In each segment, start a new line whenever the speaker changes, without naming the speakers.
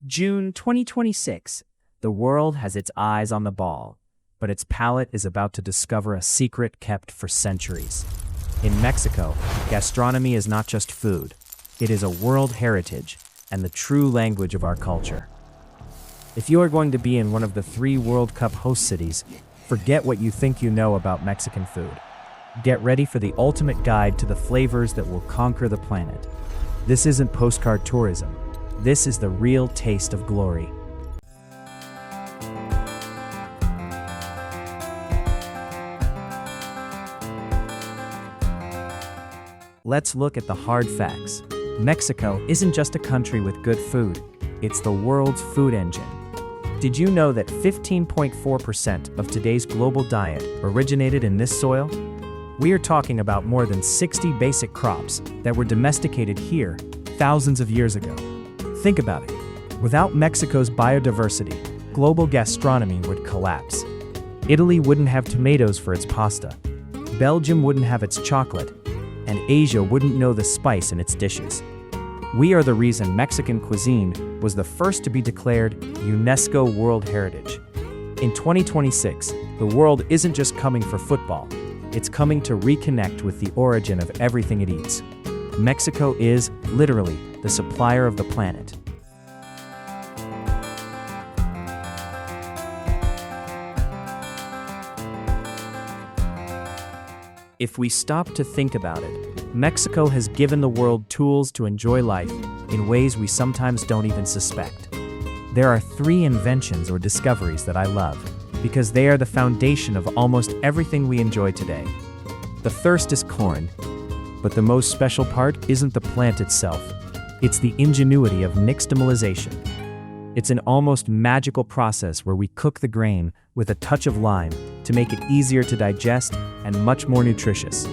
June 2026. The world has its eyes on the ball, but its palate is about to discover a secret kept for centuries. In Mexico, gastronomy is not just food. It is a world heritage and the true language of our culture. If you are going to be in one of the 3 World Cup host cities, forget what you think you know about Mexican food. Get ready for the ultimate guide to the flavors that will conquer the planet. This isn't postcard tourism. This is the real taste of glory. Let's look at the hard facts. Mexico isn't just a country with good food, it's the world's food engine. Did you know that 15.4% of today's global diet originated in this soil? We are talking about more than 60 basic crops that were domesticated here thousands of years ago. Think about it. Without Mexico's biodiversity, global gastronomy would collapse. Italy wouldn't have tomatoes for its pasta. Belgium wouldn't have its chocolate. And Asia wouldn't know the spice in its dishes. We are the reason Mexican cuisine was the first to be declared UNESCO World Heritage. In 2026, the world isn't just coming for football, it's coming to reconnect with the origin of everything it eats. Mexico is, literally, the supplier of the planet. If we stop to think about it, Mexico has given the world tools to enjoy life in ways we sometimes don't even suspect. There are 3 inventions or discoveries that I love, because they are the foundation of almost everything we enjoy today. The first is corn, but the most special part isn't the plant itself. It's the ingenuity of nixtamalization. It's an almost magical process where we cook the grain with a touch of lime to make it easier to digest and much more nutritious.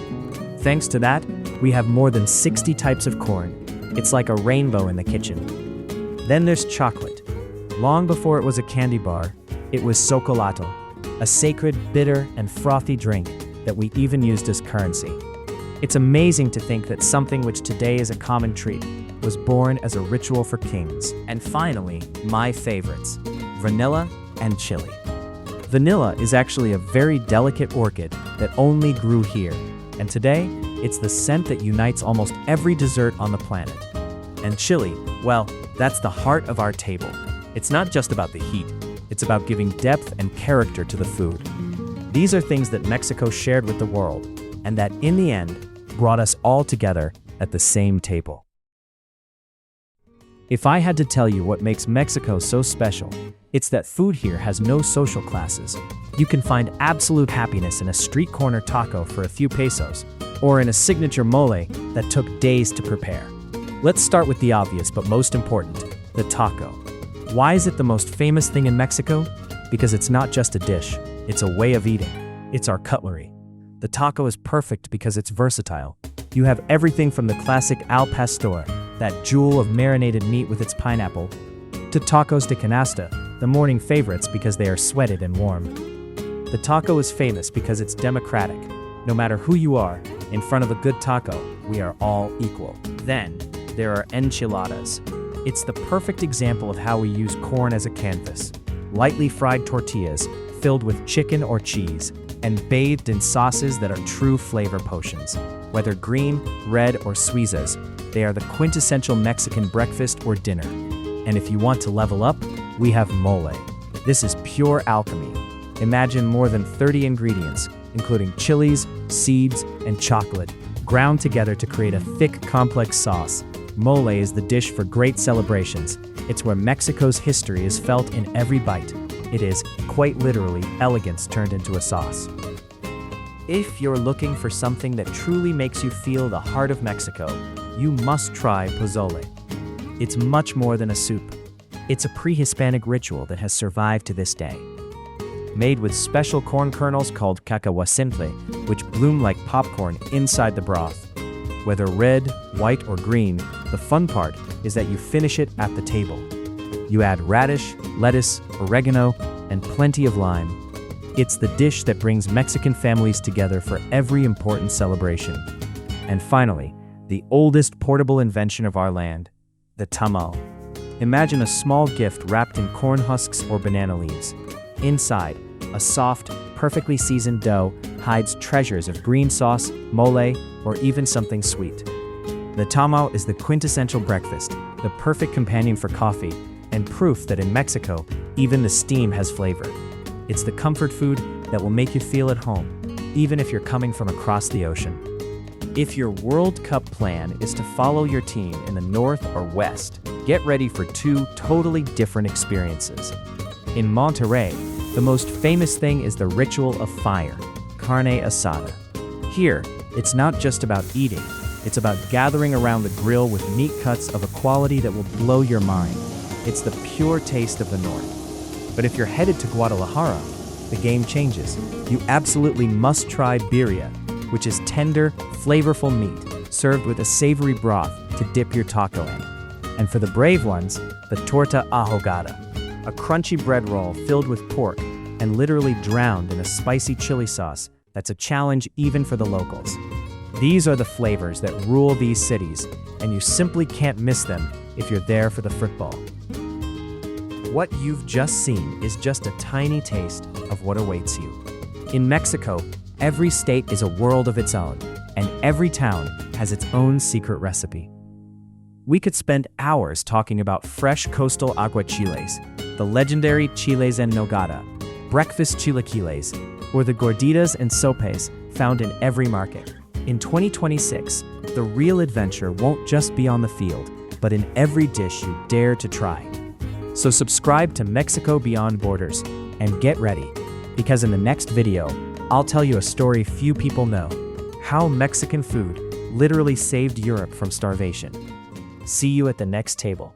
Thanks to that, we have more than 60 types of corn. It's like a rainbow in the kitchen. Then there's chocolate. Long before it was a candy bar, it was socolato, a sacred, bitter, and frothy drink that we even used as currency. It's amazing to think that something which today is a common treat was born as a ritual for kings. And finally, my favorites, vanilla and chili. Vanilla is actually a very delicate orchid that only grew here, and today, it's the scent that unites almost every dessert on the planet. And chili, well, that's the heart of our table. It's not just about the heat, it's about giving depth and character to the food. These are things that Mexico shared with the world, and that in the end, brought us all together at the same table. If I had to tell you what makes Mexico so special, it's that food here has no social classes. You can find absolute happiness in a street corner taco for a few pesos, or in a signature mole that took days to prepare. Let's start with the obvious but most important, the taco. Why is it the most famous thing in Mexico? Because it's not just a dish, it's a way of eating. It's our cutlery. The taco is perfect because it's versatile. You have everything from the classic al pastor, that jewel of marinated meat with its pineapple, to tacos de canasta, the morning favorites because they are sweated and warm. The taco is famous because it's democratic. No matter who you are, in front of a good taco, we are all equal. Then, there are enchiladas. It's the perfect example of how we use corn as a canvas. Lightly fried tortillas, filled with chicken or cheese, and bathed in sauces that are true flavor potions. Whether green, red, or suizas, they are the quintessential Mexican breakfast or dinner. And if you want to level up, we have mole. This is pure alchemy. Imagine more than 30 ingredients, including chilies, seeds, and chocolate, ground together to create a thick, complex sauce. Mole is the dish for great celebrations. It's where Mexico's history is felt in every bite. It is, quite literally, elegance turned into a sauce. If you're looking for something that truly makes you feel the heart of Mexico, you must try pozole. It's much more than a soup. It's a pre-Hispanic ritual that has survived to this day. Made with special corn kernels called cacahuacintle, which bloom like popcorn inside the broth. Whether red, white, or green, the fun part is that you finish it at the table. You add radish, lettuce, oregano, and plenty of lime. It's the dish that brings Mexican families together for every important celebration. And finally, the oldest portable invention of our land, the tamal. Imagine a small gift wrapped in corn husks or banana leaves. Inside, a soft, perfectly seasoned dough hides treasures of green sauce, mole, or even something sweet. The tamal is the quintessential breakfast, the perfect companion for coffee, and proof that in Mexico, even the steam has flavor. It's the comfort food that will make you feel at home, even if you're coming from across the ocean. If your World Cup plan is to follow your team in the north or west, get ready for two totally different experiences. In Monterrey, the most famous thing is the ritual of fire, carne asada. Here, it's not just about eating, it's about gathering around the grill with meat cuts of a quality that will blow your mind. It's the pure taste of the north. But if you're headed to Guadalajara, the game changes. You absolutely must try birria, which is tender, flavorful meat served with a savory broth to dip your taco in. And for the brave ones, the torta ahogada, a crunchy bread roll filled with pork and literally drowned in a spicy chili sauce that's a challenge even for the locals. These are the flavors that rule these cities, and you simply can't miss them if you're there for the football. What you've just seen is just a tiny taste of what awaits you. In Mexico, every state is a world of its own, and every town has its own secret recipe. We could spend hours talking about fresh coastal aguachiles, the legendary chiles en nogada, breakfast chilaquiles, or the gorditas and sopes found in every market. In 2026, the real adventure won't just be on the field, but in every dish you dare to try. So subscribe to Mexico Beyond Borders and get ready, because in the next video, I'll tell you a story few people know, how Mexican food literally saved Europe from starvation. See you at the next table.